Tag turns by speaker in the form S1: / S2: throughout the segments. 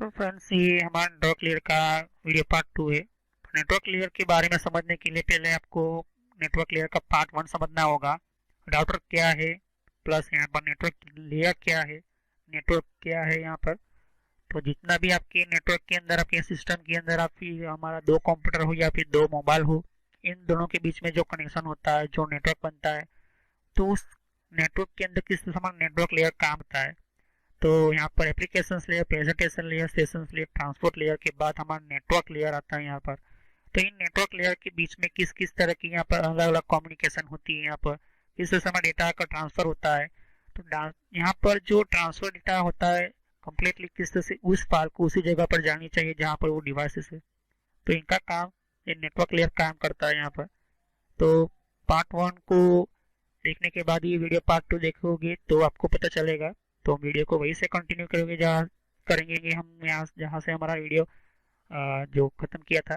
S1: तो फ्रेंड्स ये हमारा नेटवर्क लेयर का वीडियो पार्ट 2 है। तो नेटवर्क लेयर के बारे में समझने के लिए पहले आपको नेटवर्क लेयर का पार्ट 1 समझना होगा। राउटर क्या है, प्लस यहाँ पर नेटवर्क लेयर क्या है, नेटवर्क क्या है यहाँ पर। तो जितना भी आपके नेटवर्क के अंदर, आपके सिस्टम के अंदर आप हमारा 2 कंप्यूटर हो या फिर 2 मोबाइल हो, इन दोनों के बीच में जो कनेक्शन होता है, जो नेटवर्क बनता है, तो उस नेटवर्क के अंदर किस समान नेटवर्क लेयर काम होता है। तो यहाँ पर application layer, presentation layer, session layer, transport layer के बाद हमारा नेटवर्क लेयर आता है यहाँ पर। तो इन नेटवर्क लेयर के बीच में किस किस तरह की यहाँ पर अलग अलग कम्युनिकेशन होती है, यहाँ पर किस समय डेटा का ट्रांसफर होता है। तो यहाँ पर जो ट्रांसफर डेटा होता है कम्प्लीटली किस तरह से उस फाइल को उसी जगह पर जानी चाहिए जहाँ पर वो डिवाइसेस है। तो इनका काम ये नेटवर्क लेयर काम करता है यहाँ पर। तो पार्ट 1 को देखने के बाद ये वीडियो पार्ट 2 देखोगे तो आपको पता चलेगा। तो वीडियो को वहीं से कंटिन्यू करोगे जहाँ करेंगे कि हम यहाँ जहाँ से हमारा वीडियो जो खत्म किया था।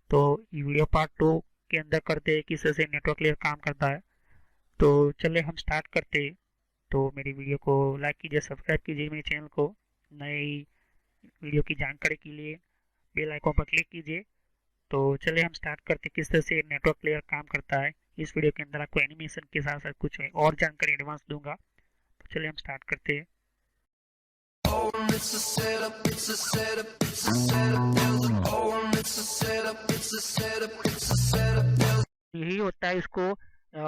S1: तो ये वीडियो पार्ट 2 के अंदर करते हैं किस तरह से नेटवर्क लेयर काम करता है। तो चलिए हम स्टार्ट करते हैं। तो मेरी वीडियो को लाइक कीजिए, सब्सक्राइब कीजिए मेरे चैनल को। नई वीडियो की जानकारी के लिए बेल आइकॉन पर क्लिक कीजिए। तो चलिए हम स्टार्ट करते हैं किस तरह से नेटवर्क लेयर काम करता है। इस वीडियो के अंदर आपको एनिमेशन के साथ साथ कुछ और जानकारी एडवांस दूंगा। तो चलिए हम स्टार्ट करते हैं। यही होता है, इसको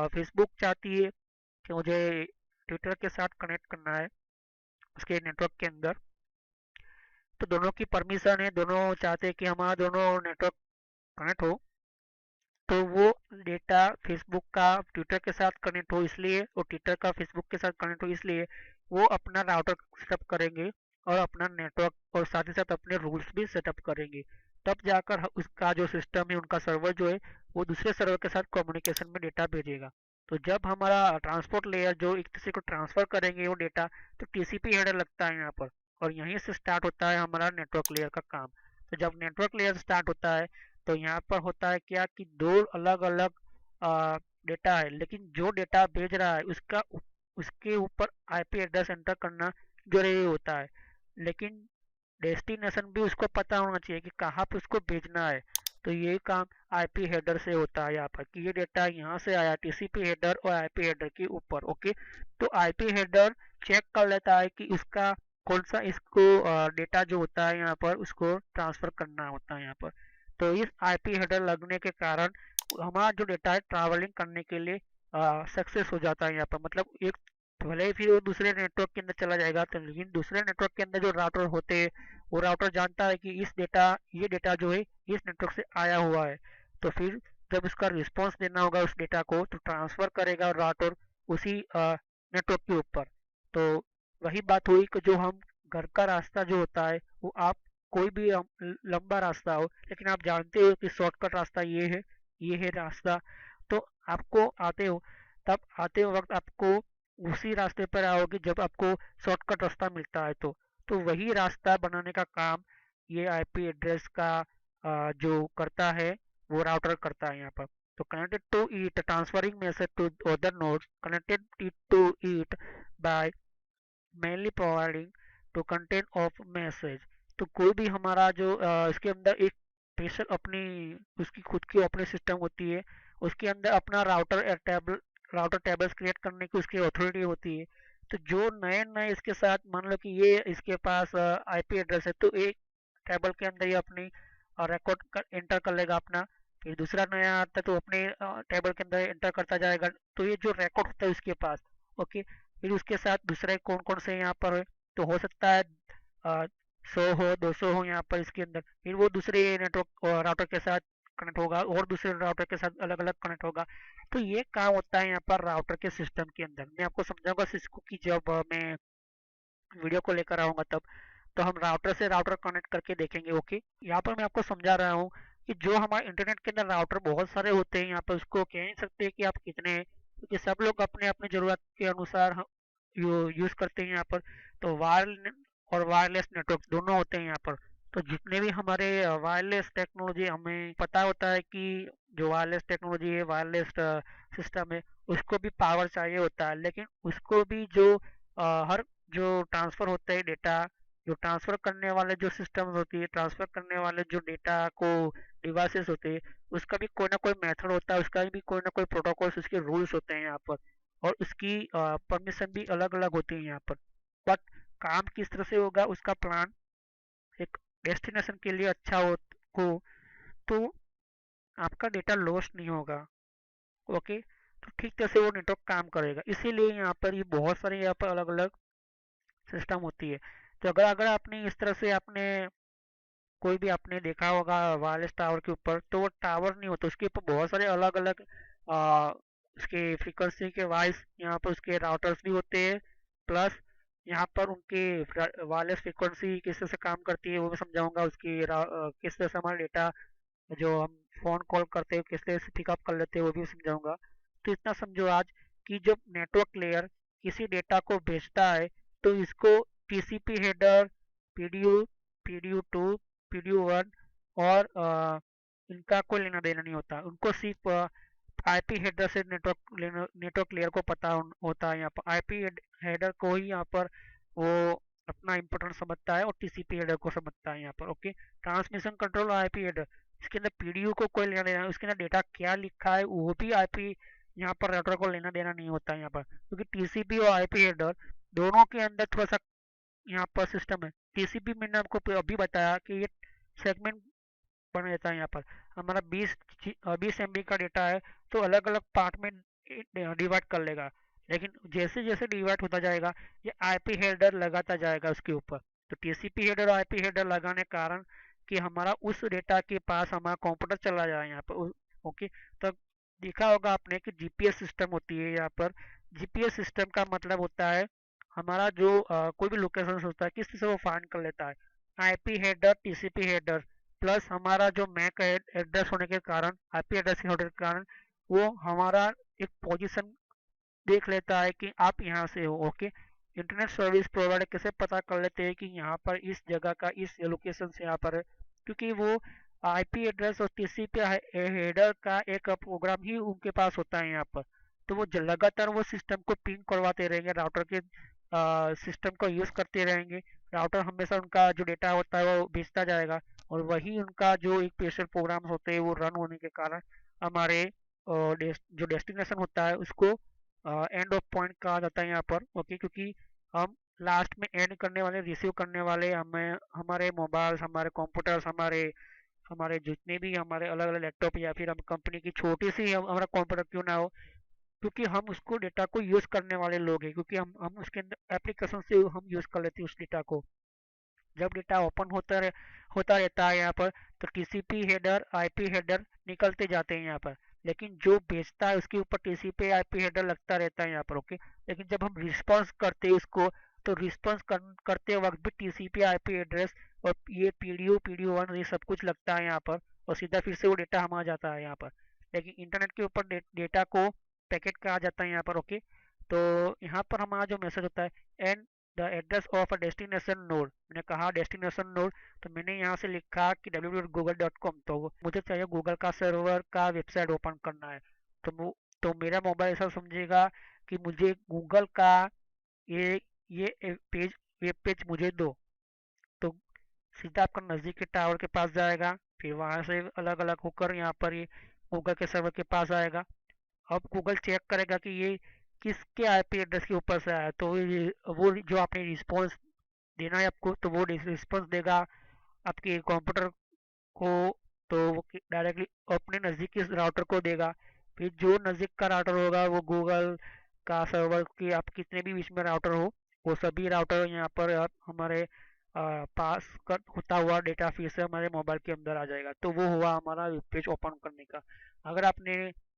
S1: फेसबुक चाहती है कि मुझे ट्विटर के साथ कनेक्ट करना है उसके नेटवर्क के अंदर। तो दोनों की परमिशन है, दोनों चाहते हैं कि हमारा दोनों नेटवर्क कनेक्ट हो। तो वो डेटा फेसबुक का ट्विटर के साथ कनेक्ट हो इसलिए, और ट्विटर का फेसबुक के साथ कनेक्ट हो इसलिए वो अपना राउटर सेटअप करेंगे और अपना नेटवर्क और साथ ही साथ अपने रूल्स भी सेटअप करेंगे। तब जाकर उसका जो सिस्टम है, उनका सर्वर जो है, वो दूसरे सर्वर के साथ कम्युनिकेशन में डेटा भेजेगा। तो जब हमारा ट्रांसपोर्ट लेयर जो एक दूसरे को ट्रांसफर करेंगे वो डेटा, तो टीसीपी हेडर लगता है यहाँ पर, और यहीं से स्टार्ट होता है हमारा नेटवर्क लेयर का काम। तो जब नेटवर्क लेयर स्टार्ट होता है तो यहाँ पर होता है क्या कि 2 अलग अलग डेटा है, लेकिन जो डेटा भेज रहा है उसका उसके ऊपर आईपी एड्रेस एंटर करना जरूरी होता है। लेकिन डेस्टिनेशन भी उसको पता होना चाहिए कि कहाँ पे उसको भेजना है। तो ये काम आईपी हेडर से होता है यहाँ पर, कि ये डेटा यहाँ से आया टीसीपी हेडर और आईपी हेडर के ऊपर। ओके, तो आईपी हेडर चेक कर लेता है कि उसका कौन सा इसको डेटा जो होता है यहाँ पर उसको ट्रांसफर करना होता है यहाँ पर। तो इस आईपी हेडर लगने के कारण हमारा जो डेटा है ट्रैवलिंग करने के लिए सक्सेस हो जाता है यहाँ पर। मतलब एक भले ही फिर वो दूसरे नेटवर्क के अंदर चला जाएगा, तो लेकिन दूसरे नेटवर्क के अंदर जो राउटर होते हैं वो राउटर जानता है कि ये डेटा जो है इस नेटवर्क से आया हुआ है। तो फिर जब उसका रिस्पॉन्स देना होगा उस डेटा को, तो ट्रांसफर करेगा राउटर उसी नेटवर्क के ऊपर। तो वही बात हुई कि जो हम घर का रास्ता जो होता है वो आप कोई भी लंबा रास्ता हो, लेकिन आप जानते हो कि शॉर्टकट रास्ता ये है रास्ता। तो आपको आते हो, तब आते वक्त आपको उसी रास्ते पर आओगे जब आपको शॉर्टकट रास्ता मिलता है। तो वही रास्ता बनाने का काम ये आईपी एड्रेस का जो करता है वो राउटर करता है यहाँ पर। तो connected to it transferring message to other nodes, connected it to it by mainly providing to content of message. तो कोई भी हमारा जो इसके अंदर एक स्पेशल अपनी उसकी खुद की ऑपरेटिंग सिस्टम होती है, उसके अंदर अपना राउटर टेबल्स क्रिएट करने की उसकी अथॉरिटी होती है। तो जो नए नए इसके साथ मान लो कि ये इसके पास आईपी एड्रेस है, तो एक टेबल के अंदर ये अपनी रिकॉर्ड एंटर कर लेगा अपना। फिर दूसरा नया आता है तो अपने टेबल के अंदर एंटर करता जाएगा। तो ये जो रिकॉर्ड होता है उसके पास, ओके। फिर उसके साथ दूसरे कौन कौन से यहाँ पर है, तो हो सकता है 100 हो, 200 हो यहाँ पर इसके अंदर। फिर वो दूसरे नेटवर्क राउटर के साथ कनेक्ट होगा और दूसरे राउटर के साथ अलग अलग कनेक्ट होगा। तो ये काम होता है यहाँ पर राउटर के सिस्टम के अंदर। मैं आपको समझाऊंगा सिस्को की जब मैं वीडियो को लेकर आऊंगा तब। तो हम राउटर से राउटर कनेक्ट करके देखेंगे। ओके, यहाँ पर मैं आपको समझा रहा हूँ कि जो हमारे इंटरनेट के अंदर राउटर बहुत सारे होते हैं, यहाँ पर उसको कह नहीं सकते कि आप कितने हैं, क्योंकि सब लोग अपने अपने जरूरत के अनुसार यूज करते हैं यहाँ पर। तो वायर और वायरलेस नेटवर्क दोनों होते हैं यहाँ पर। तो जितने भी हमारे वायरलेस टेक्नोलॉजी, हमें पता होता है कि जो वायरलेस टेक्नोलॉजी है, वायरलेस सिस्टम है, उसको भी पावर चाहिए होता है। लेकिन उसको भी जो हर जो ट्रांसफर होता है डेटा जो ट्रांसफ़र करने वाले जो सिस्टम्स होती है, ट्रांसफ़र करने वाले जो डेटा को डिवाइसेस होते हैं, उसका भी कोई ना कोई मेथड होता है, उसका भी कोई ना कोई प्रोटोकॉल्स, उसके रूल्स होते हैं यहाँ पर, और उसकी परमिशन भी अलग अलग होती है यहाँ पर। बट काम किस तरह से होगा, उसका प्लान एक डेस्टिनेशन के लिए अच्छा हो तो आपका डेटा लॉस नहीं होगा। ओके, तो ठीक तरह से वो नेटवर्क काम करेगा। इसीलिए यहाँ पर ये बहुत सारे यहाँ पर अलग अलग सिस्टम होती है। तो अगर अगर आपने इस तरह से आपने कोई भी आपने देखा होगा वायरलेस टावर के ऊपर, तो वो टावर नहीं होता, उसके ऊपर बहुत सारे अलग अलग उसके फ्रीक्वेंसी के वाइज यहाँ पर उसके राउटर्स भी होते हैं। प्लस यहाँ पर उनके वायरलेस फ्रीक्वेंसी किस तरह से काम करती है वो भी समझाऊंगा, उसकी किस तरह से हमारा डेटा जो हम फ़ोन कॉल करते हैं किस तरह से पिकअप कर लेते हैं वो भी समझाऊंगा। तो इतना समझो आज कि जब नेटवर्क लेयर किसी डेटा को भेजता है, तो इसको TCP header, PDU, PDU 2, PDU 1 और इनका कोई लेना देना नहीं होता। उनको सिर्फ आईपी हेडर से नेटवर्क लेयर को पता होता है। यहाँ पर आईपी हेडर को ही यहाँ पर वो अपना इम्पोर्टेंट समझता है और टीसीपी हेडर को समझता है यहाँ पर। Okay, transmission control IP header, इसके अंदर पीडीयू को कोई लेना देना, उसके अंदर डेटा क्या लिखा है वो भी आईपी यहाँ पर राउटर को लेना देना नहीं होता है यहाँ पर, क्योंकि टीसीपी और आईपी हेडर दोनों के अंदर थोड़ा सा यहाँ पर सिस्टम है। टीसीपी मैंने आपको अभी बताया कि ये सेगमेंट बना रहता है। यहाँ पर हमारा 20 एमबी का डेटा है, तो अलग अलग पार्ट में डिवाइड कर लेगा। लेकिन जैसे जैसे डिवाइड होता जाएगा ये आईपी हेडर लगाता जाएगा उसके ऊपर। तो टीसीपी हेडर और आईपी हेडर लगाने के कारण कि हमारा उस डेटा के पास हमारा कंप्यूटर चला जाए यहाँ पर। ओके, तो देखा होगा आपने कि जीपीएस सिस्टम होती है यहाँ पर। जीपीएस सिस्टम का मतलब होता है हमारा जो कोई भी लोकेशन होता है किस तरह से वो फाइंड कर लेता है। IP header, TCP header plus हमारा जो मैक एड्रेस होने के कारण, आईपी एड्रेस होने के कारण वो हमारा एक पोजीशन देख लेता है कि आप यहाँ से हो। ओके, इंटरनेट सर्विस प्रोवाइडर कैसे पता कर लेते हैं कि यहाँ पर इस जगह का इस लोकेशन से यहाँ पर है, क्योंकि वो आईपी एड्रेस और टीसीपी हेडर का एक प्रोग्राम ही उनके पास होता है यहाँ पर। तो वो लगातार वो सिस्टम को पिंग करवाते रहेंगे, राउटर के सिस्टम को यूज़ करते रहेंगे। राउटर हमेशा उनका जो डेटा होता है वो भेजता जाएगा, और वही उनका जो एक स्पेशल प्रोग्राम होते हैं वो रन होने के कारण हमारे जो डेस्टिनेशन होता है उसको एंड ऑफ पॉइंट कहा जाता है यहाँ पर। ओके, क्योंकि हम लास्ट में एंड करने वाले, रिसीव करने वाले हमें हमारे मोबाइल्स, हमारे कंप्यूटर्स, हमारे हमारे जितने भी हमारे अलग अलग लैपटॉप या फिर हम कंपनी की छोटी सी हमारा कंप्यूटर क्यों ना हो, क्योंकि हम उसको डेटा को यूज़ करने वाले लोग हैं, क्योंकि हम उसके अंदर एप्लीकेशन से हम यूज़ कर लेते हैं उस डेटा को। जब डेटा ओपन होता रहता है यहाँ पर, तो टीसीपी हेडर, आईपी हेडर निकलते जाते हैं यहाँ पर, लेकिन जो भेजता है उसके ऊपर टीसीपी आईपी हेडर लगता रहता है यहाँ पर। ओके, लेकिन जब हम रिस्पॉन्स करते हैं उसको, तो रिस्पॉन्स करते वक्त भी टीसीपी आईपी एड्रेस और ये पीडीयू 1 ये सब कुछ लगता है यहाँ पर, और सीधा फिर से वो डेटा हम आ जाता है यहाँ पर। लेकिन इंटरनेट के ऊपर डेटा को पैकेट कहा जाता है यहाँ पर। ओके, तो यहाँ पर हमारा जो मैसेज होता है and the address of a destination node, मैंने कहा डेस्टिनेशन नोड, तो मैंने यहाँ से लिखा कि www.google.com, तो मुझे चाहिए गूगल का सर्वर का वेबसाइट ओपन करना है। तो मेरा मोबाइल ऐसा समझेगा कि मुझे गूगल का ये ये पेज, वेब पेज मुझे दो। तो सीधा आपका नज़दीक के टावर के पास जाएगा, फिर वहाँ से अलग अलग होकर यहाँ पर ये गूगल के सर्वर के पास आएगा। अब गूगल चेक करेगा कि ये किसके आईपी एड्रेस के ऊपर से आया, तो वो जो आपने रिस्पॉन्स देना है आपको, तो वो रिस्पॉन्स देगा आपके कंप्यूटर को, तो वो डायरेक्टली अपने नज़दीक के राउटर को देगा। फिर जो नज़दीक का राउटर होगा वो गूगल का सर्वर के आप कितने भी बीच में राउटर हो, वो सभी राउटर यहाँ पर हमारे पास कर होता हुआ डेटा फिर से हमारे मोबाइल के अंदर आ जाएगा। तो वो हुआ हमारा वेब पेज ओपन करने का। अगर आपने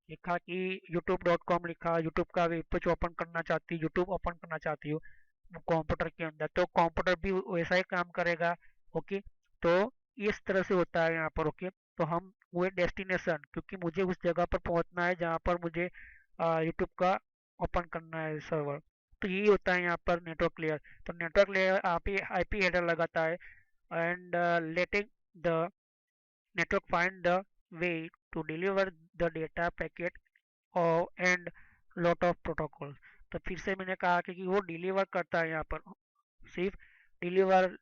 S1: लिखा कि youtube.com लिखा, यूट्यूब का वेब पेज ओपन करना चाहती, यूट्यूब ओपन करना चाहती हो कंप्यूटर के अंदर, तो कंप्यूटर भी वैसा ही काम करेगा। ओके, तो इस तरह से होता है यहाँ पर। ओके, तो हम वो डेस्टिनेशन, क्योंकि मुझे उस जगह पर पहुंचना है जहाँ पर मुझे यूट्यूब का ओपन करना है सर्वर, तो यही होता है यहाँ पर नेटवर्क लेयर। तो नेटवर्क लेयर आईपी हेडर लगाता है and letting the network find the way to deliver the data packet and lot of protocol. तो फिर से मैंने कहा कि वो डिलीवर करता है यहाँ पर सिर्फ डिलीवर,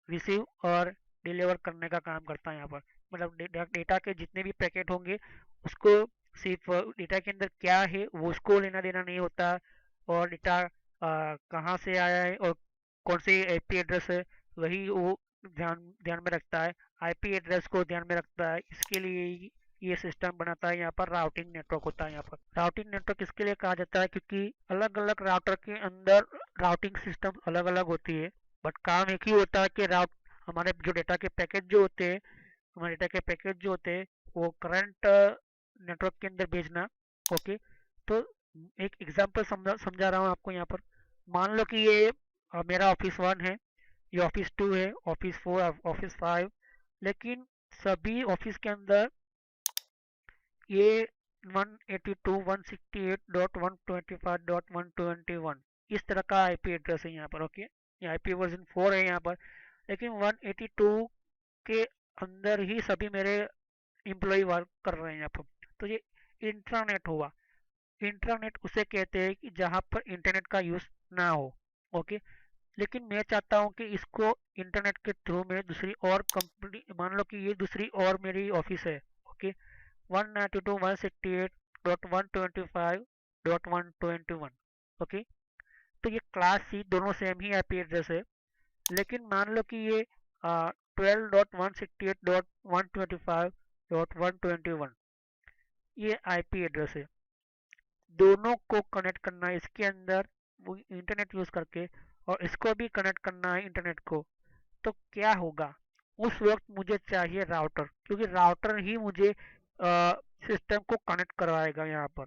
S1: रिसीव और डिलीवर करने का काम करता है यहाँ पर। मतलब डेटा के जितने भी पैकेट होंगे उसको सिर्फ डेटा के अंदर क्या है वो उसको लेना देना नहीं होता, और डेटा कहाँ से आया है और कौन सी आईपी एड्रेस है वही वो ध्यान ध्यान में रखता है, आईपी एड्रेस को ध्यान में रखता है। इसके लिए ये सिस्टम बनाता है। यहाँ पर राउटिंग नेटवर्क होता है। यहाँ पर राउटिंग नेटवर्क इसके लिए कहा जाता है क्योंकि अलग अलग राउटर के अंदर राउटिंग सिस्टम अलग अलग होती है, बट काम एक ही होता है कि राउट हमारे जो डेटा के पैकेज जो होते हैं, हमारे डेटा के पैकेज जो होते हैं वो करंट नेटवर्क के अंदर भेजना। ओके, तो एक एग्जांपल समझा रहा हूँ आपको यहाँ पर। मान लो कि ये मेरा ऑफिस 1 है, ये ऑफिस 2 है, ऑफिस 4, ऑफिस 5, लेकिन सभी ऑफिस के अंदर ये 182.168.125.121 इस तरह का आईपी एड्रेस है यहाँ पर। ओके, ये आईपी वर्जन 4 है यहाँ पर, लेकिन 182 के अंदर ही सभी मेरे एम्प्लॉय वर्क कर रहे हैं यहाँ पर। तो ये इंट्रानेट हुआ। इंट्रानेट उसे कहते हैं कि जहाँ पर इंटरनेट का यूज़ ना हो। ओके, लेकिन मैं चाहता हूँ कि इसको इंटरनेट के थ्रू में दूसरी और कंपनी, मान लो कि ये दूसरी और मेरी ऑफिस है। ओके, 192.168.125.121। ओके, तो ये क्लास सी दोनों सेम ही आईपी एड्रेस है, लेकिन मान लो कि ये 12.168.125.121 ये आईपी एड्रेस है। दोनों को कनेक्ट करना है इसके अंदर वो इंटरनेट यूज़ करके, और इसको भी कनेक्ट करना है इंटरनेट को। तो क्या होगा, उस वक्त मुझे चाहिए राउटर, क्योंकि राउटर ही मुझे सिस्टम को कनेक्ट करवाएगा यहाँ पर।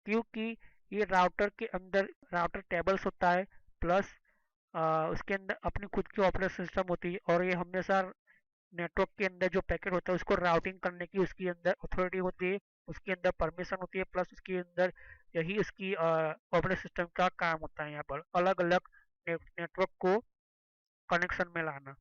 S1: क्योंकि ये राउटर के अंदर राउटर टेबल्स होता है, प्लस उसके अंदर अपनी खुद की ऑपरेटिंग सिस्टम होती है, और ये हमेशा नेटवर्क के अंदर जो पैकेट होता है उसको राउटिंग करने की उसके अंदर अथॉरिटी होती है, उसके अंदर परमिशन होती है, प्लस उसके अंदर यही उसकी ऑपरेटिंग सिस्टम का काम होता है यहाँ पर अलग अलग नेटवर्क को कनेक्शन में लाना।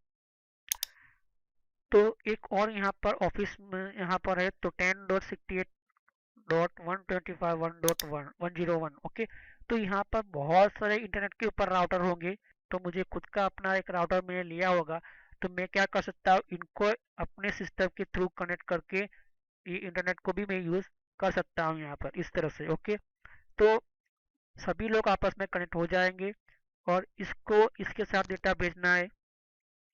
S1: तो एक और यहाँ पर ऑफिस में यहाँ पर है तो 10.68.125.1.101। ओके, तो यहाँ पर बहुत सारे इंटरनेट के ऊपर राउटर होंगे, तो मुझे खुद का अपना एक राउटर मैंने लिया होगा, तो मैं क्या कर सकता हूँ, इनको अपने सिस्टम के थ्रू कनेक्ट करके ये इंटरनेट को भी मैं यूज़ कर सकता हूँ यहाँ पर इस तरह से। ओके, तो सभी लोग आपस में कनेक्ट हो जाएंगे, और इसको इसके साथ डेटा भेजना है,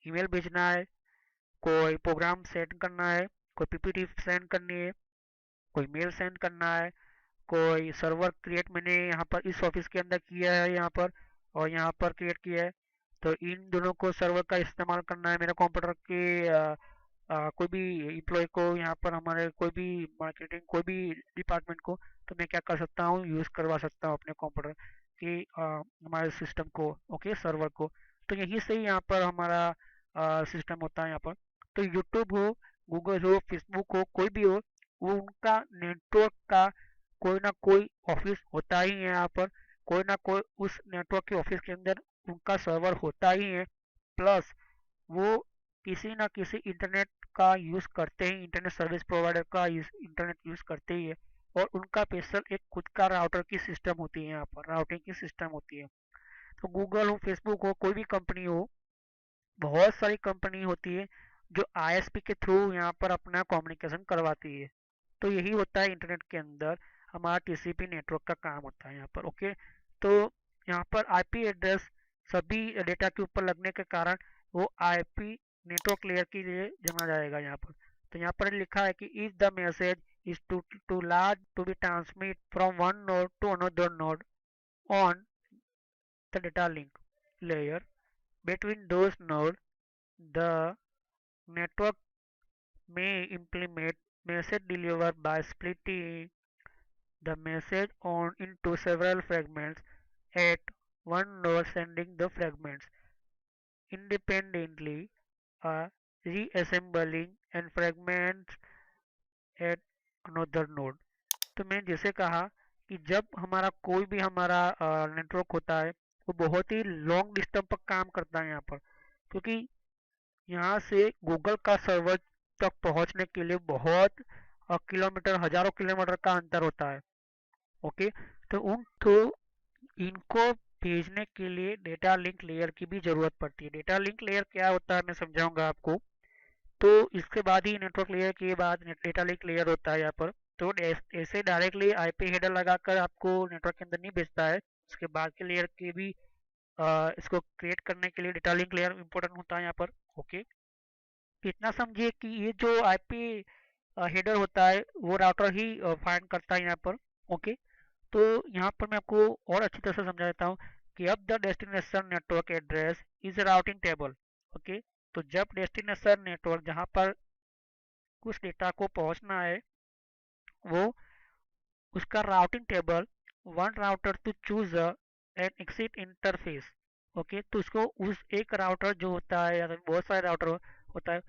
S1: ईमेल भेजना है, कोई प्रोग्राम सेंड करना है, कोई पीपीटी सेंड करनी है, कोई मेल सेंड करना है, कोई सर्वर क्रिएट मैंने यहाँ पर इस ऑफिस के अंदर किया है यहाँ पर, और यहाँ पर क्रिएट किया है। तो इन दोनों को सर्वर का इस्तेमाल करना है मेरे कंप्यूटर के कोई भी एम्प्लॉय को, यहाँ पर हमारे कोई भी मार्केटिंग कोई भी डिपार्टमेंट को, तो मैं क्या कर सकता हूँ, यूज़ करवा सकता हूँ अपने कंप्यूटर की हमारे सिस्टम को। ओके, सर्वर को। तो यहीं से ही यहाँ पर हमारा सिस्टम होता है यहाँ पर। तो यूट्यूब हो, गूगल हो, फेसबुक हो, कोई भी हो, वो उनका नेटवर्क का कोई ना कोई ऑफिस होता ही है यहाँ पर, कोई ना कोई उस नेटवर्क के ऑफिस के अंदर उनका सर्वर होता ही है। प्लस वो किसी ना किसी इंटरनेट का यूज़ करते ही, इंटरनेट सर्विस प्रोवाइडर का इंटरनेट यूज़ करते ही है, और उनका स्पेशल एक खुद का राउटर की सिस्टम होती है, यहाँ पर राउटिंग की सिस्टम होती है। तो गूगल हो, फेसबुक हो, कोई भी कंपनी हो, बहुत सारी कंपनी होती है जो आईएसपी के थ्रू यहाँ पर अपना कम्युनिकेशन करवाती है। तो यही होता है इंटरनेट के अंदर हमारा टीसीपी नेटवर्क का काम होता है यहाँ पर। ओके, तो यहाँ पर आईपी एड्रेस सभी डेटा के ऊपर लगने के कारण वो आईपी नेटवर्क लेयर के लिए जाना जाएगा यहाँ पर। तो यहाँ पर लिखा है कि if the message is too large to be transmit from one node to another node on the data link layer between those nodes, the network may implement message delivery by splitting the message on into several fragments at one node, sending the fragments independently, reassembling and fragments at another node। तो मैंने जैसे कहा कि जब हमारा कोई भी हमारा नेटवर्क होता है वो बहुत ही लॉन्ग डिस्टेंस पर काम करता है यहाँ पर, क्योंकि यहाँ से गूगल का सर्वर तक पहुँचने के लिए बहुत किलोमीटर, हजारों किलोमीटर का अंतर होता है। ओके, तो इनको भेजने के लिए डेटा लिंक लेयर की भी ज़रूरत पड़ती है। डेटा लिंक लेयर क्या होता है मैं समझाऊंगा आपको। तो इसके बाद ही नेटवर्क लेयर के बाद डेटा लिंक लेयर होता है यहाँ पर। तो ऐसे डायरेक्टली आईपी हेडर लगाकर आपको नेटवर्क के अंदर नहीं भेजता है। उसके बाद के लेयर के भी इसको क्रिएट करने के लिए डेटा लिंक लेयर इंपॉर्टेंट होता है यहाँ पर। ओके, इतना समझिए कि ये जो आईपी हेडर होता है वो राउटर ही फाइंड करता है यहाँ पर। ओके, तो यहाँ पर मैं आपको और अच्छी तरह से समझा देता हूँ कि अब the destination network address is routing table. Okay, तो जब डेस्टिनेशन नेटवर्क जहाँ पर कुछ डेटा को पहुँचना है वो उसका routing table one router to choose an exit interface. Okay, तो उसको उस एक राउटर जो होता है या फिर बहुत सारे राउटर होता है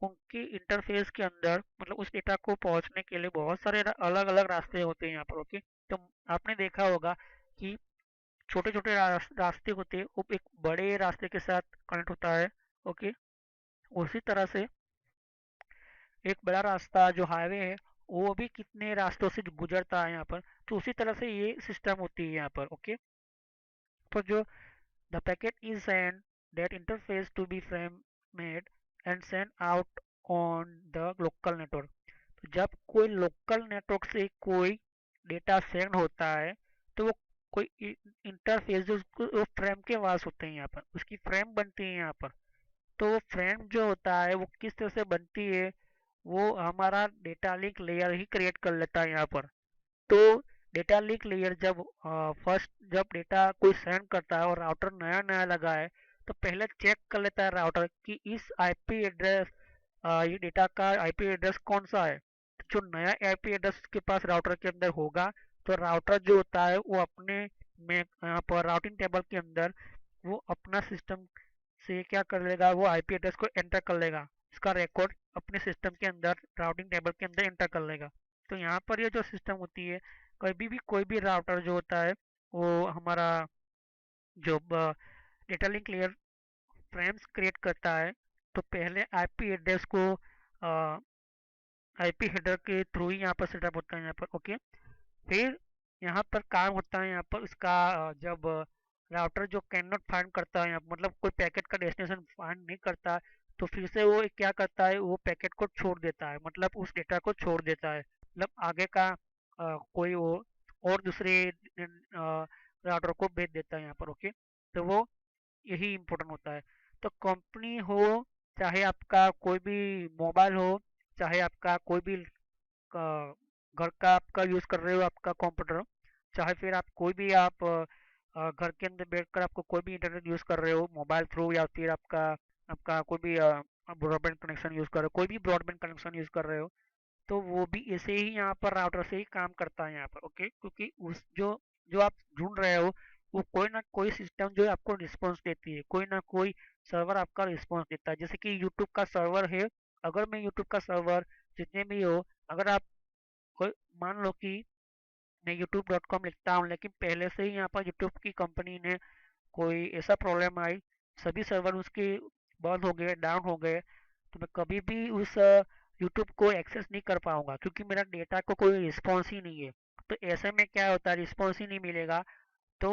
S1: उनकी इंटरफेस के अंदर मतलब उस डेटा को पहुंचने के लिए बहुत सारे अलग अलग रास्ते होते हैं यहाँ पर। ओके, तो आपने देखा होगा कि छोटे छोटे रास्ते होते हैं वो एक बड़े रास्ते के साथ कनेक्ट होता है। ओके, उसी तरह से एक बड़ा रास्ता जो हाईवे है वो भी कितने रास्तों से गुजरता है यहाँ पर। तो उसी तरह से ये सिस्टम होती है यहाँ पर। ओके, तो जो the packet is send that interface to be frame made and send out on the local network. तो जब कोई लोकल नेटवर्क से कोई डेटा सेंड होता है तो वो कोई इंटरफेस जो वो फ्रेम के पास होते हैं यहाँ पर उसकी फ्रेम बनती है यहाँ पर। तो वो फ्रेम जो होता है वो किस तरह से बनती है वो हमारा डेटा लिंक लेयर ही क्रिएट कर लेता है यहाँ पर। तो डेटा लिंक लेयर जब फर्स्ट जब डेटा कोई सेंड करता है और राउटर नया नया लगा है तो पहले चेक कर लेता है राउटर कि इस आईपी एड्रेस ये डेटा का आईपी एड्रेस कौन सा है। तो जो नया आईपी एड्रेस के पास राउटर के अंदर होगा तो राउटर जो होता है वो अपने में यहाँ पर राउटिंग टेबल के अंदर वो अपना सिस्टम से क्या कर लेगा वो आईपी एड्रेस को एंटर कर लेगा। इसका रिकॉर्ड अपने सिस्टम के अंदर राउटिंग टेबल के अंदर एंटर कर लेगा। तो यहाँ पर ये जो सिस्टम होती है कभी भी कोई भी राउटर जो होता है वो हमारा जो data link layer frames create करता है तो पहले आईपी एड्रेस को आईपी हेडर के थ्रू ही यहाँ पर सेटअप होता है यहाँ पर। ओके, फिर यहाँ पर काम होता है यहाँ पर इसका जब राउटर जो कैन नॉट फाइंड करता है मतलब कोई पैकेट का डेस्टिनेशन फाइंड नहीं करता तो फिर से वो क्या करता है वो पैकेट को छोड़ देता है मतलब उस डेटा को छोड़ देता है मतलब आगे का कोई वो और दूसरे राउटर को भेज देता है यहाँ पर। ओके, तो वो यही इम्पोर्टेंट होता है। तो कंपनी हो चाहे आपका कोई भी मोबाइल हो चाहे आपका कोई भी घर का आपका यूज़ कर रहे हो आपका कंप्यूटर चाहे फिर आप कोई भी आप घर के अंदर बैठकर आपको कोई भी इंटरनेट यूज़ कर रहे हो मोबाइल थ्रू या फिर आपका आपका कोई भी ब्रॉडबैंड कनेक्शन यूज़ कर रहे हो कोई भी ब्रॉडबैंड कनेक्शन यूज़ कर रहे हो तो वो भी ऐसे ही यहाँ पर राउटर से ही काम करता है यहाँ पर। ओके, क्योंकि उस जो जो आप ढूंढ रहे हो वो कोई ना कोई सिस्टम जो है आपको रिस्पॉन्स देती है कोई ना कोई सर्वर आपका रिस्पॉन्स देता है। जैसे कि यूट्यूब का सर्वर है अगर मैं यूट्यूब का सर्वर जितने भी हो अगर आप कोई मान लो कि मैं youtube.com लिखता हूँ लेकिन पहले से ही यहाँ पर यूट्यूब की कंपनी ने कोई ऐसा प्रॉब्लम आई सभी सर्वर उसके बंद हो गए डाउन हो गए तो मैं कभी भी उस यूट्यूब को एक्सेस नहीं कर पाऊंगा क्योंकि मेरा डेटा को कोई रिस्पॉन्स ही नहीं है। तो ऐसे में क्या होता है रिस्पॉन्स ही नहीं मिलेगा तो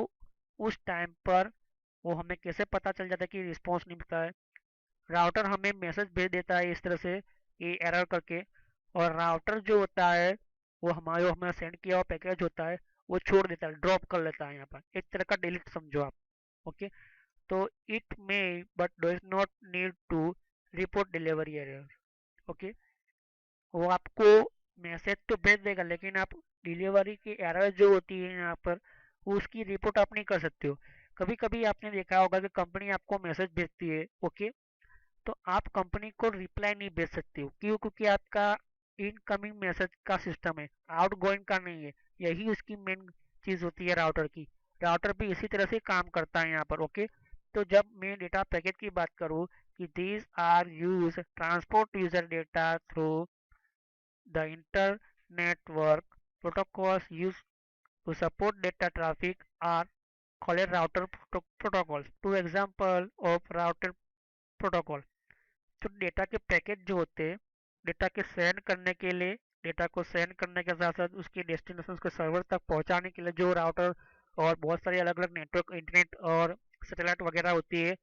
S1: उस टाइम पर वो हमें कैसे पता चल जाता है कि रिस्पॉन्स नहीं मिलता है। राउटर हमें मैसेज भेज देता है इस तरह से ये एरर करके और राउटर जो होता है वो हमारे हमें सेंड किया हुआ पैकेज होता है वो छोड़ देता है ड्रॉप कर लेता है यहाँ पर एक तरह का डिलीट समझो आप। ओके, तो it may but does not need to report delivery error. Okay, वो आपको मैसेज तो भेज देगा लेकिन आप डिलीवरी की एरर जो होती है यहाँ पर उसकी रिपोर्ट आप नहीं कर सकते हो। कभी कभी आपने देखा होगा कि कंपनी आपको मैसेज भेजती है। ओके, तो आप कंपनी को रिप्लाई नहीं भेज सकते हो क्यों क्योंकि आपका इनकमिंग मैसेज का सिस्टम है आउट गोइंग का नहीं है। यही उसकी मेन चीज़ होती है राउटर की। राउटर भी इसी तरह से काम करता है यहाँ पर। ओके, तो जब मैं डेटा पैकेट की बात करूँ कि these are use transport user data through the internetwork protocols used to support data traffic are called router protocols. Two example of router protocol तो डेटा के पैकेट जो होते हैं डेटा के सेंड करने के लिए डेटा को सेंड करने के साथ साथ उसके डेस्टिनेशन के सर्वर तक पहुंचाने के लिए जो राउटर और बहुत सारे अलग अलग नेटवर्क, इंटरनेट और सैटेलाइट वगैरह होती है,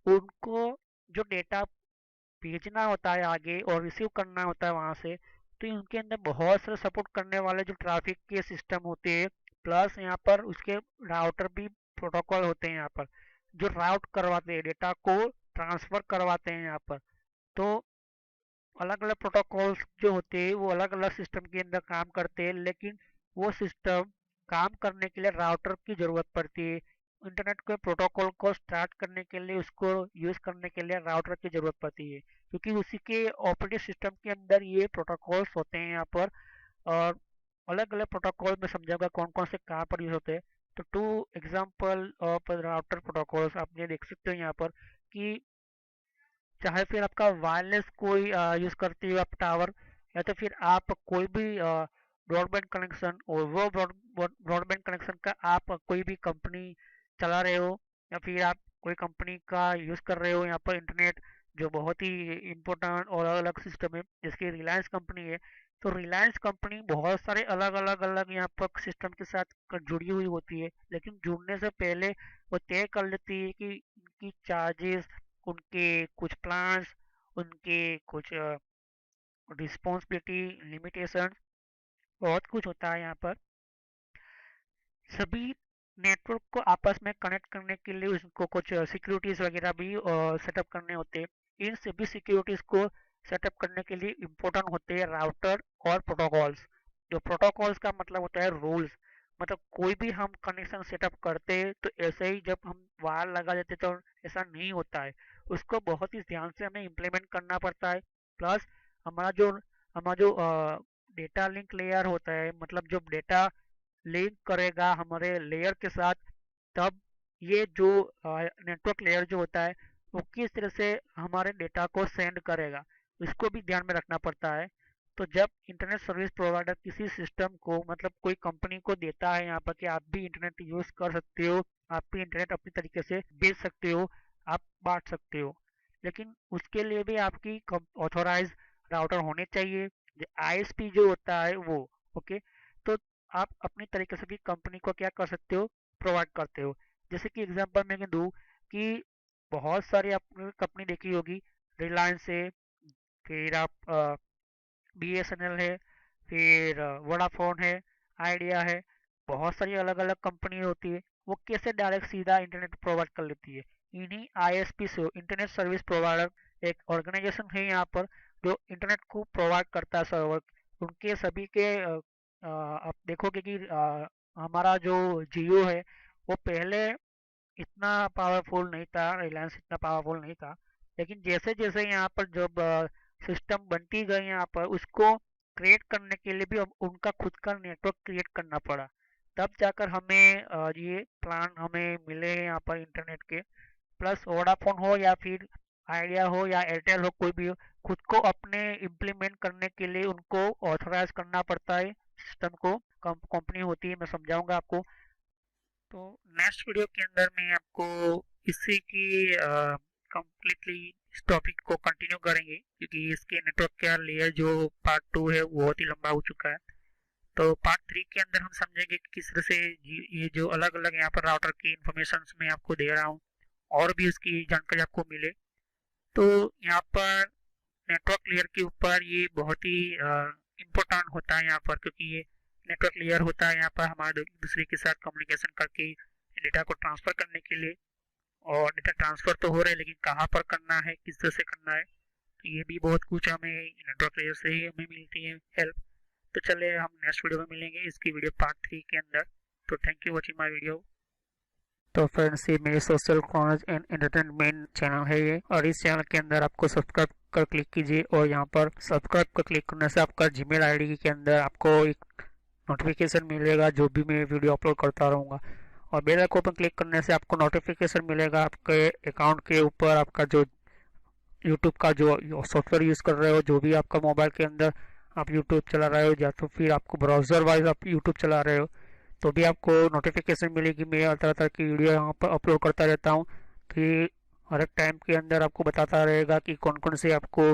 S1: उनको जो डेटा भेजना होता है आगे और रिसीव करना होता है वहाँ से, तो इनके अंदर बहुत सारे सपोर्ट करने वाले जो ट्रैफिक के सिस्टम होते हैं, प्लस यहाँ पर उसके राउटर भी प्रोटोकॉल होते हैं यहाँ पर, जो राउट करवाते हैं डेटा को, ट्रांसफर करवाते हैं यहाँ पर। तो अलग अलग प्रोटोकॉल्स जो होते हैं वो अलग अलग सिस्टम के अंदर काम करते हैं, लेकिन वो सिस्टम काम करने के लिए राउटर की ज़रूरत पड़ती है। इंटरनेट के प्रोटोकॉल को स्टार्ट करने के लिए, उसको यूज़ करने के लिए राउटर की ज़रूरत पड़ती है, क्योंकि उसी के ऑपरेटिंग सिस्टम के अंदर ये प्रोटोकॉल्स होते हैं यहाँ पर। और अलग अलग प्रोटोकॉल में समझाऊंगा कौन कौन से कहाँ पर यूज़ होते हैं। तो two example of router protocols आपने देख सकते हो यहाँ पर, कि चाहे फिर आपका वायरलेस कोई यूज़ करते हो आप टावर, या तो फिर आप कोई भी ब्रॉडबैंड कनेक्शन, और वो ब्रॉडबैंड कनेक्शन का आप कोई भी कंपनी चला रहे हो, या फिर आप कोई कंपनी का यूज़ कर रहे हो यहाँ पर इंटरनेट, जो बहुत ही इम्पोर्टेंट और अलग अलग सिस्टम है, जिसकी रिलायंस कंपनी है। तो रिलायंस कंपनी बहुत सारे अलग अलग अलग यहाँ पर सिस्टम के साथ जुड़ी हुई होती है, लेकिन जुड़ने से पहले वो तय कर लेती है कि उनकी चार्जेस, उनके कुछ प्लान्स, उनके कुछ रिस्पॉन्सिबिलिटी, लिमिटेशन, बहुत कुछ होता है यहाँ पर। सभी नेटवर्क को आपस में कनेक्ट करने के लिए उसको कुछ सिक्योरिटीज वगैरह भी सेटअप करने होते हैं। इन सभी सिक्योरिटीज को सेटअप करने के लिए इम्पोर्टेंट होते हैं राउटर और प्रोटोकॉल्स। जो प्रोटोकॉल्स का मतलब होता है रूल्स, मतलब कोई भी हम कनेक्शन सेटअप करते हैं तो ऐसे ही जब हम वायर लगा देते तो ऐसा नहीं होता है, उसको बहुत ही ध्यान से हमें इम्प्लीमेंट करना पड़ता है। प्लस हमारा जो हमारा जो डेटा लिंक लेयर होता है, मतलब जो डेटा लिंक करेगा हमारे लेयर के साथ, तब ये जो नेटवर्क लेयर जो होता है वो किस तरह से हमारे डेटा को सेंड करेगा, इसको भी ध्यान में रखना पड़ता है। तो जब इंटरनेट सर्विस प्रोवाइडर किसी सिस्टम को, मतलब कोई कंपनी को देता है यहाँ पर कि आप भी इंटरनेट यूज़ कर सकते हो, आप भी इंटरनेट अपनी तरीके से बेच सकते हो, आप बांट सकते हो, लेकिन उसके लिए भी आपकी ऑथोराइज राउटर होने चाहिए, आईएसपी जो होता है वो। ओके, तो आप अपनी तरीके से भी कंपनी को क्या कर सकते हो, प्रोवाइड करते हो। जैसे कि एग्जांपल मैं दूं कि बहुत सारी आपने कंपनी देखी होगी, रिलायंस है, फिर आप बीएसएनएल है, फिर वोडाफोन है, आइडिया है, बहुत सारी अलग अलग कंपनी होती है। वो कैसे डायरेक्ट सीधा इंटरनेट प्रोवाइड कर लेती है, इन्हीं आईएसपी से। इंटरनेट सर्विस प्रोवाइडर एक ऑर्गेनाइजेशन है यहाँ पर, जो इंटरनेट को प्रोवाइड करता है सर्वर। उनके सभी के आप देखोगे कि हमारा जो जियो है वो पहले इतना पावरफुल नहीं था, रिलायंस इतना पावरफुल नहीं था, लेकिन जैसे जैसे यहाँ पर जब सिस्टम बनती गई यहाँ पर, उसको क्रिएट करने के लिए भी उनका खुद का नेटवर्क क्रिएट करना पड़ा, तब जाकर हमें ये प्लान हमें मिले हैं यहाँ पर इंटरनेट के। प्लस वोडाफोन हो या फिर आइडिया हो या एयरटेल हो, कोई भी हो, खुद को अपने इम्प्लीमेंट करने के लिए उनको ऑथराइज करना पड़ता है सिस्टम को। कंपनी होती है, मैं समझाऊंगा आपको। तो नेक्स्ट वीडियो के अंदर मैं आपको इसी की कंप्लीटली इस टॉपिक को कंटिन्यू करेंगे, क्योंकि इसके नेटवर्क का लेयर जो पार्ट 2 है वो बहुत ही लंबा हो चुका है। तो पार्ट 3 के अंदर हम समझेंगे कि किस तरह से ये जो अलग अलग यहाँ पर राउटर की इंफॉर्मेशन मैं आपको दे रहा हूँ, और भी उसकी जानकारी आपको मिले। तो यहाँ पर नेटवर्क लेयर के ऊपर ये बहुत ही इम्पोर्टेंट होता है यहाँ पर, क्योंकि ये नेटवर्क लेयर होता है यहाँ पर हमारे दूसरे के साथ कम्युनिकेशन करके डेटा को ट्रांसफर करने के लिए। और डेटा ट्रांसफर तो हो रहा है, लेकिन कहाँ पर करना है, किस तरह से करना है, तो ये भी बहुत कुछ हमें नेटवर्क लेयर से ही हमें मिलती है हेल्प। तो चलिए हम नेक्स्ट वीडियो में मिलेंगे, इसकी वीडियो पार्ट 3 के अंदर। तो thank you watching my video. तो फ्रेंड्स, ये मेरे social commerce and entertainment channel है ये, और इस चैनल के अंदर आपको सब्सक्राइब कर क्लिक कीजिए, और यहाँ पर सब्सक्राइब पर क्लिक करने से आपका जीमेल आईडी के अंदर आपको एक नोटिफिकेशन मिलेगा जो भी मैं वीडियो अपलोड करता रहूँगा। और बेल आइकन पर क्लिक करने से आपको नोटिफिकेशन मिलेगा आपके अकाउंट के ऊपर, आपका जो यूट्यूब का जो सॉफ्टवेयर यूज़ कर रहे हो, जो भी आपका मोबाइल के अंदर आप यूट्यूब चला रहे हो, या तो फिर आपको ब्राउज़र वाइज आप यूट्यूब चला रहे हो, तो भी आपको नोटिफिकेशन मिलेगी। मैं तरह तरह की वीडियो यहाँ पर अपलोड करता रहता हूँ, कि हर एक टाइम के अंदर आपको बताता रहेगा कि कौन कौन से आपको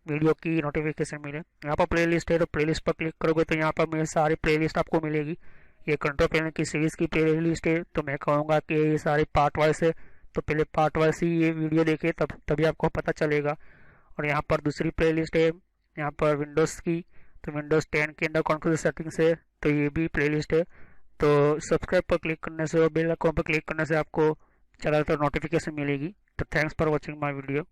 S1: वीडियो की नोटिफिकेशन मिले। यहाँ पर प्लेलिस्ट है, तो प्लेलिस्ट पर क्लिक करोगे तो यहाँ पर मेरी सारी प्लेलिस्ट आपको मिलेगी। ये कंट्रोल पैनल की सीरीज़ की प्ले लिस्ट है, तो मैं कहूँगा कि ये सारे पार्ट वाइज है, तो पहले पार्ट वाइज ही ये वीडियो देखे तब तभी आपको पता चलेगा। और यहाँ पर दूसरी प्ले लिस्ट है यहाँ पर विंडोज़ की, तो विंडोज़ 10 के अंदर कौन कौन सी सेटिंग्स है, तो ये भी प्ले लिस्ट है। तो सब्सक्राइब पर क्लिक करने से और बेल आइकन पर क्लिक करने से आपको ज़्यादातर नोटिफिकेशन मिलेगी। तो thanks for watching my video.